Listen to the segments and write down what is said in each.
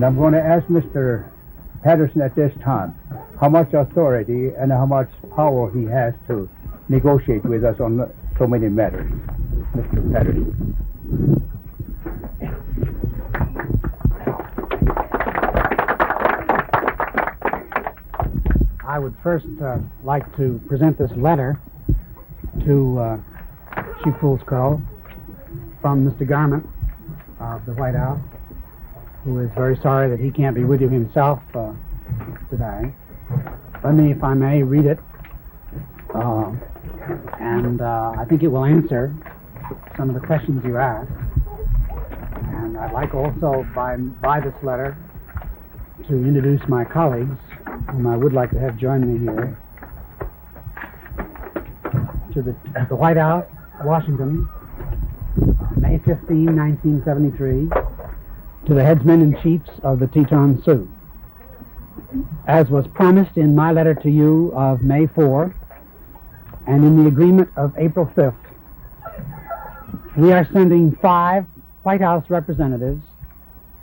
And I'm going to ask Mr. Patterson at this time how much authority and how much power he has to negotiate with us on so many matters. Mr. Patterson. I would first like to present this letter to Chief Foolscrow from Mr. Garment of the White House, who is very sorry that he can't be with you himself today. Let me, if I may, read it, and I think it will answer some of the questions you asked. And I'd like also, by this letter, to introduce my colleagues, whom I would like to have join me here, to the White House, Washington, May 15, 1973, to the headsmen and chiefs of the Teton Sioux. As was promised in my letter to you of May 4, and in the agreement of April 5th, we are sending 5 White House representatives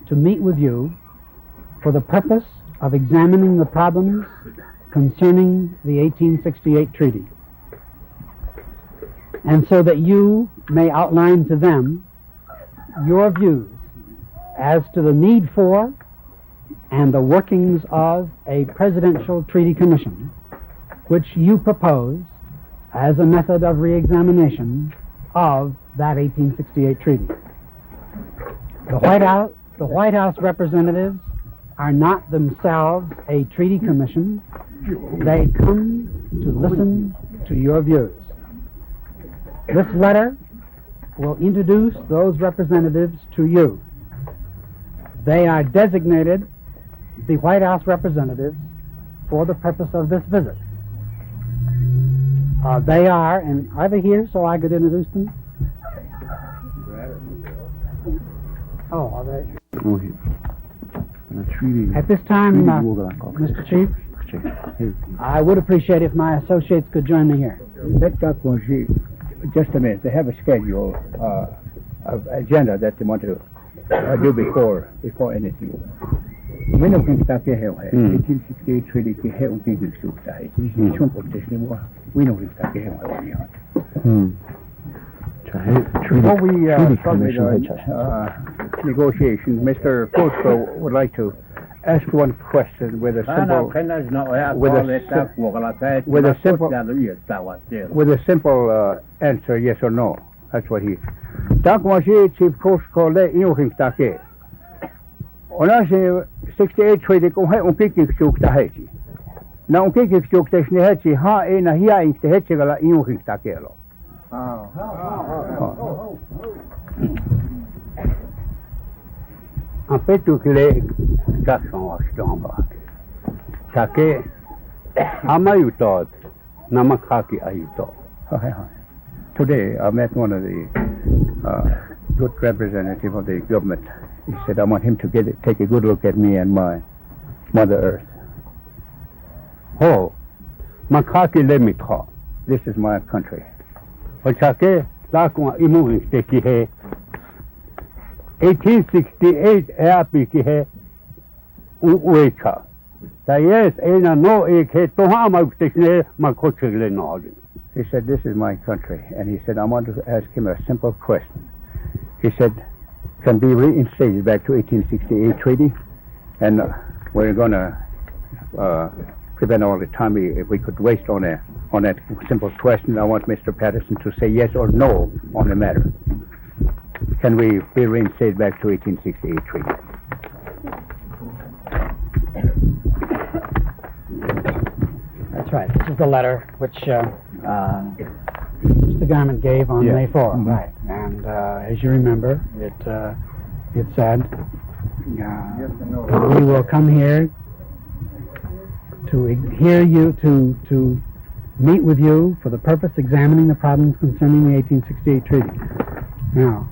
to meet with you for the purpose of examining the problems concerning the 1868 treaty, and so that you may outline to them your views as to the need for and the workings of a presidential treaty commission, which you propose as a method of re-examination of that 1868 treaty. The White House representatives are not themselves a treaty commission. They come to listen to your views. This letter will introduce those representatives to you. They are designated the White House representatives for the purpose of this visit. They are, and are they here so I could introduce them? Oh, are they? At this time, Mr. Chief, I would appreciate if my associates could join me here. Just a minute. They have a schedule, of agenda that they want to do before anything. We don't think that 1868 treaty we don't think that before we start with negotiations, Mr. Foolscrow would like to ask one question with a simple answer, yes or no. That's what he. Chief Foolscrow le inuhing take. Ona 68 treaty kung hai unkikik chuk ta hai chi. Na unkikik chuk te shne hai chi ha e na hiya ink te hai chi gala inuhing take lo. En fait, tout les garçons à Take Amayutot, Namakaki Ayuto. Today, I met one of the good representatives of the government. He said, I want him to take a good look at me and my Mother Earth. Oh, Makaki Lemita. This is my country. Ochake, Lakwa Imu Teki he. 1868 api ki hai uecha. Yes, ena no ek hai toha ma uktishne ma kochigle no. He said, this is my country. And he said, I want to ask him a simple question. He said, can be reinstated back to 1868 treaty, and we're going to prevent all the time if we could waste on that simple question. I want Mr. Patterson to say yes or no on the matter. Can we be reinstated back to 1868 treaty? That's right. This is the letter which Mr. Garment gave on May 4. Mm-hmm. Right. And as you remember, it said, we will come here to hear you, to meet with you for the purpose of examining the problems concerning the 1868 treaty. Now,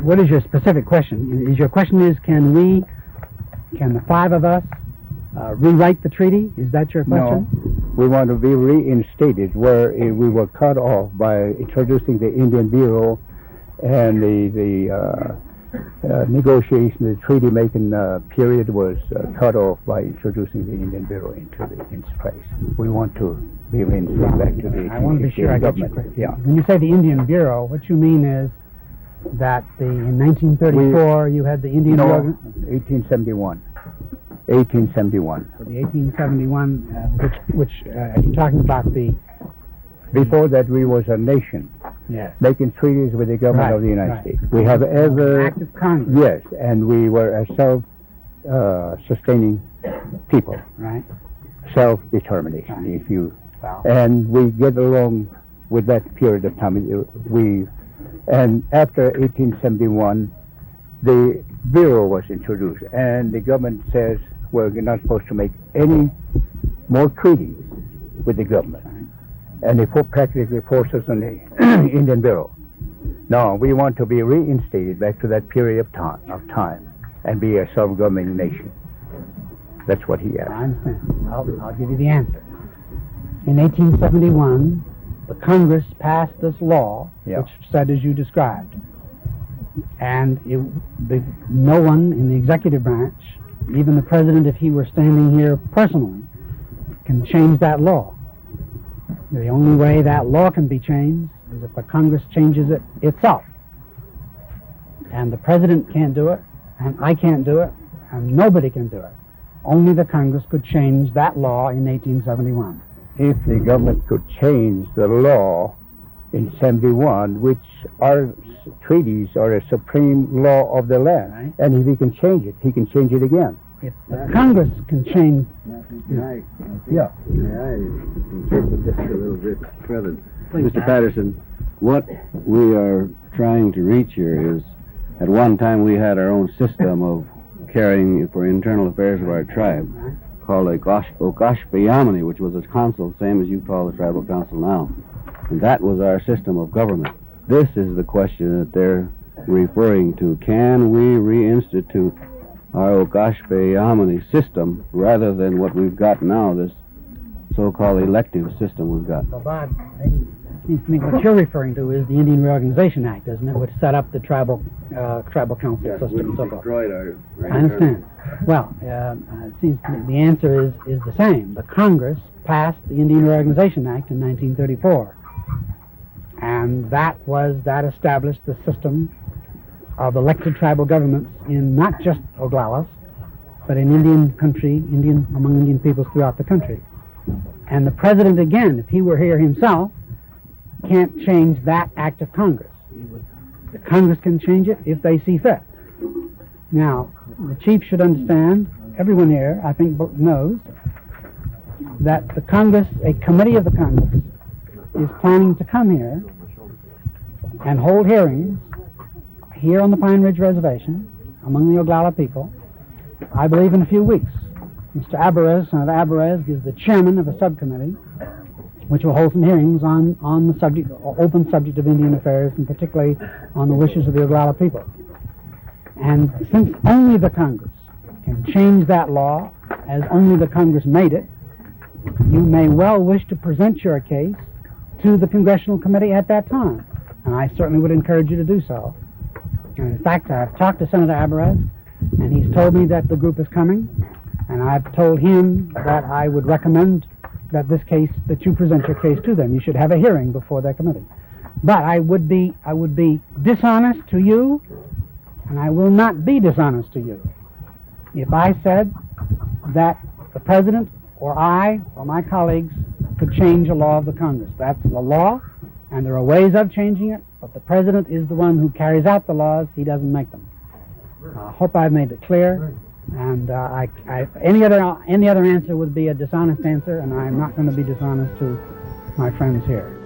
what is your specific question? Your question is, can the 5 of us rewrite the treaty? Is that your question? No, we want to be reinstated where we were cut off by introducing the Indian Bureau and the negotiation, the treaty-making period was cut off by introducing the Indian Bureau into its place. We want to be reinstated back to the I want to be sure I get you government. correct. Yeah. When you say the Indian Bureau, what you mean is that in 1934 you had the Indian No, Bureau. 1871. 1871. So the 1871, which are you talking about the? Before that, we was a nation. Yes. Making treaties with the government Right, of the United right. States. We have ever... Active Congress. Yes, and we were a self-sustaining people. Right. Self-determination, Right. if you... Well, And we get along with that period of time. And after 1871, the Bureau was introduced, and the government says we're not supposed to make any more treaties with the government. And they practically force us on the Indian Bureau. No, we want to be reinstated back to that period of time and be a self-governing nation. That's what he asked. I understand. I'll give you the answer. In 1871, the Congress passed this law, Yeah. which said as you described. And no one in the executive branch, even the president if he were standing here personally, can change that law. The only way that law can be changed is if the Congress changes it itself. And the president can't do it, and I can't do it, and nobody can do it. Only the Congress could change that law in 1871. If the government could change the law in 71, which our treaties are a supreme law of the land, Right. and if he can change it, he can change it again. If the Congress can change, Yeah. Just a little bit further. Please, Mr. Patterson, what we are trying to reach here is, at one time we had our own system of caring for internal affairs of our tribe, called a Okashpayamani, which was a council, same as you call the tribal council now. And that was our system of government. This is the question that they're referring to. Can we reinstitute our Okashpayamani system rather than what we've got now, this so-called elective system we've got? well, Bob, it seems to me what you're referring to is the Indian Reorganization Act, isn't it, which set up the tribal council system and so forth. our I understand. Well, it seems to me the answer is the same. The Congress passed the Indian Reorganization Act in 1934, and that established the system of elected tribal governments in not just Oglalas, but in Indian country, among Indian peoples throughout the country. And the president, again, if he were here himself, can't change that act of Congress. The Congress can change it if they see fit. Now, the chief should understand, everyone here, I think, knows, that the Congress, a committee of the Congress, is planning to come here and hold hearings here on the Pine Ridge Reservation among the Oglala people, I believe in a few weeks. Mr. Abarez, Senator Abarez, is the chairman of a subcommittee which will hold some hearings on the subject, open subject of Indian affairs, and particularly on the wishes of the Oglala people. And since only the Congress can change that law, as only the Congress made it, you may well wish to present your case to the Congressional Committee at that time. And I certainly would encourage you to do so. And in fact, I've talked to Senator Abarez, and he's told me that the group is coming, and I've told him that I would recommend that that you present your case to them. You should have a hearing before their committee. But I would be dishonest to you, and I will not be dishonest to you if I said that the president or I or my colleagues could change a law of the Congress. That's the law, and there are ways of changing it, but the president is the one who carries out the laws. He doesn't make them. I hope I've made it clear. And any other answer would be a dishonest answer, and I'm not going to be dishonest to my friends here.